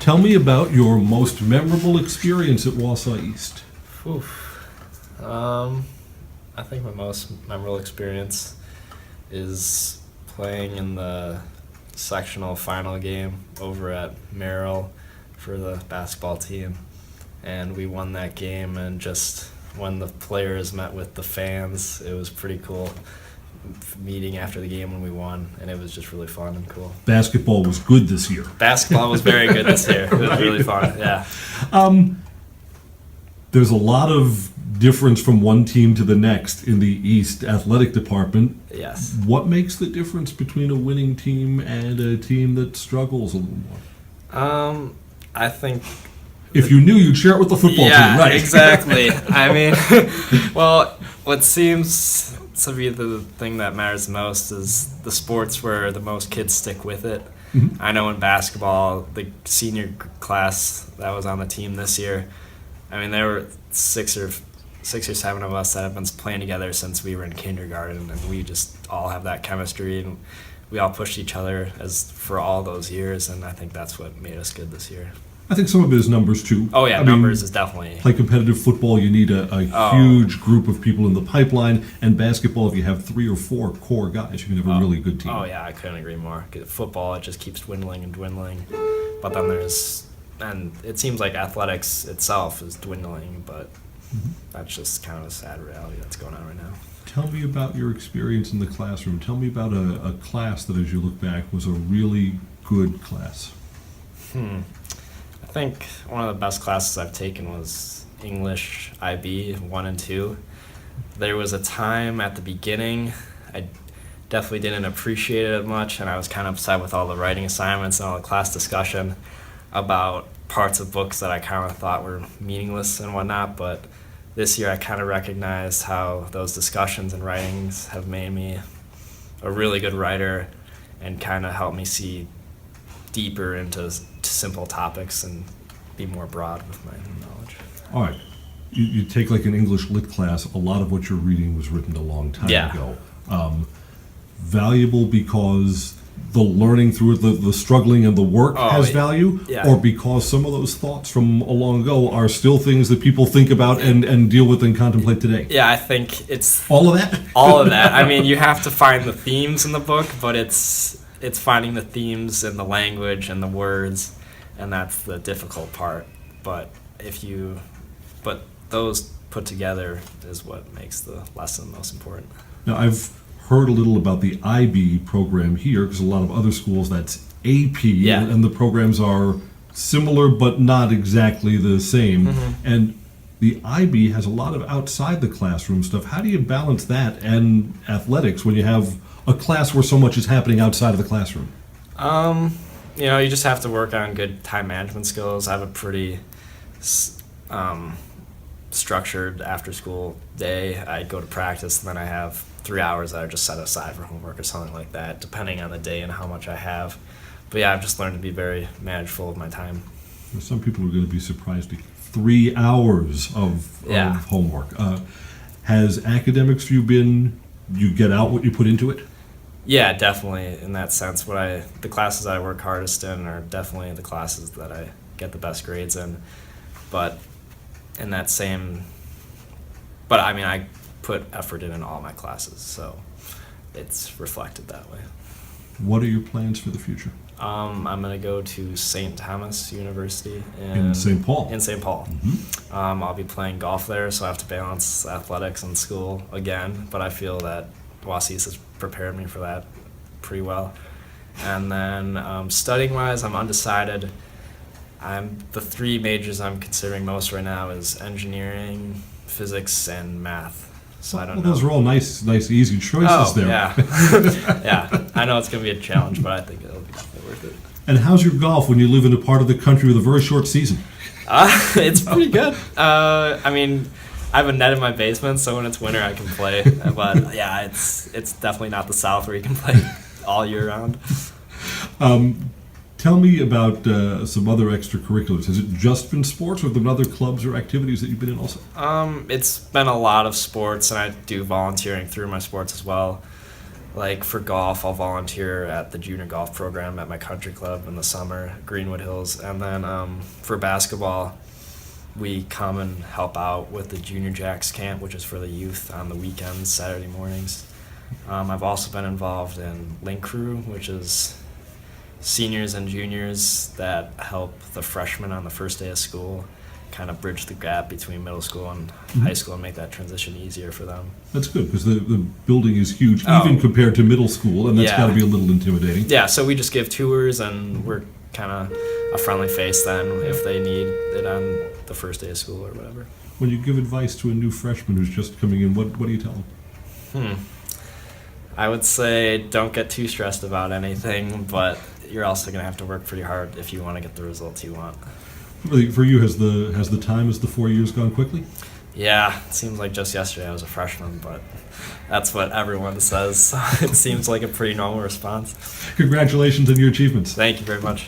Tell me about your most memorable experience at Wausau East. I think my most memorable experience is playing in the sectional final game over at Merrill for the basketball team. And we won that game, and just when the players met with the fans, it was pretty cool meeting after the game when we won, and it was just really fun and cool. Basketball was good this year. Basketball was very good this year. It was really fun, yeah. There's a lot of difference from one team to the next in the East athletic department. Yes. What makes the difference between a winning team and a team that struggles a little more? I think... If you knew, you'd share it with the football team, right? Yeah, exactly. I mean, well, what seems to be the thing that matters most is the sports where the most kids stick with it. Mm-hmm. I know in basketball, the senior class that was on the team this year, I mean, there were six or seven of us that have been playing together since we were in kindergarten, and we just all have that chemistry, and we all pushed each other as for all those years, and I think that's what made us good this year. I think some of it is numbers, too. Oh, yeah, numbers is definitely... Play competitive football, you need a huge group of people in the pipeline, and basketball, if you have 3 or 4 core guys, you can have a really good team. Oh, yeah, I couldn't agree more. Football, it just keeps dwindling and dwindling, but then and it seems like athletics itself is dwindling, but that's just kind of a sad reality that's going on right now. Tell me about your experience in the classroom. Tell me about a class that, as you look back, was a really good class. I think one of the best classes I've taken was English IB 1 and 2. There was a time at the beginning I definitely didn't appreciate it much, and I was kind of upset with all the writing assignments and all the class discussion about parts of books that I kind of thought were meaningless and whatnot, but this year I kind of recognized how those discussions and writings have made me a really good writer and kind of helped me see deeper into simple topics and be more broad with my knowledge. All right. You take like an English lit class, a lot of what you're reading was written a long time ago. Valuable because the learning through it, the struggling and the work has value, or because some of those thoughts from a long ago are still things that people think about and deal with and contemplate today? Yeah, I think it's... All of that? All of that. I mean, you have to find the themes in the book, but it's finding the themes and the language and the words, and that's the difficult part. But those put together is what makes the lesson most important. Now, I've heard a little about the IB program here, because a lot of other schools that's AP, and the programs are similar but not exactly the same. And the IB has a lot of outside the classroom stuff. How do you balance that and athletics when you have a class where so much is happening outside of the classroom? You just have to work on good time management skills. I have a pretty structured after-school day. I go to practice, and then I have 3 hours that are just set aside for homework or something like that, depending on the day and how much I have. But yeah, I've just learned to be very manageful of my time. Some people are going to be surprised at 3 hours of homework. Has academics for you been, you get out what you put into it? Yeah, definitely. In that sense, the classes that I work hardest in are definitely the classes that I get the best grades in. But I put effort in all my classes, so it's reflected that way. What are your plans for the future? I'm going to go to St. Thomas University in St. Paul. In St. Paul. I'll be playing golf there, so I have to balance athletics and school again, but I feel that Wausau has prepared me for that pretty well. And then studying-wise, I'm undecided. The 3 majors I'm considering most right now is engineering, physics, and math. So I don't know. Those are all nice, easy choices there. Yeah. Yeah. I know it's going to be a challenge, but I think it'll be definitely worth it. And how's your golf when you live in a part of the country with a very short season? It's pretty good. I mean, I have a net in my basement, so when it's winter, I can play. But yeah, it's definitely not the South where you can play all year round. Tell me about some other extracurriculars. Has it just been sports, or have there been other clubs or activities that you've been in also? It's been a lot of sports, and I do volunteering through my sports as well. Like for golf, I'll volunteer at the junior golf program at my country club in the summer, Greenwood Hills. And then for basketball, we come and help out with the Junior Jacks camp, which is for the youth on the weekends, Saturday mornings. I've also been involved in Link Crew, which is seniors and juniors that help the freshmen on the first day of school kind of bridge the gap between middle school and high school and make that transition easier for them. That's good, because the building is huge, Oh. even compared to middle school, and that's Yeah. got to be a little intimidating. Yeah, so we just give tours, and we're kind of a friendly face then if they need it on the first day of school or whatever. When you give advice to a new freshman who's just coming in, what do you tell them? I would say don't get too stressed about anything, but you're also going to have to work pretty hard if you want to get the results you want. For you, has the time, has the 4 years gone quickly? Yeah, it seems like just yesterday I was a freshman, but that's what everyone says. It seems like a pretty normal response. Congratulations on your achievements. Thank you very much.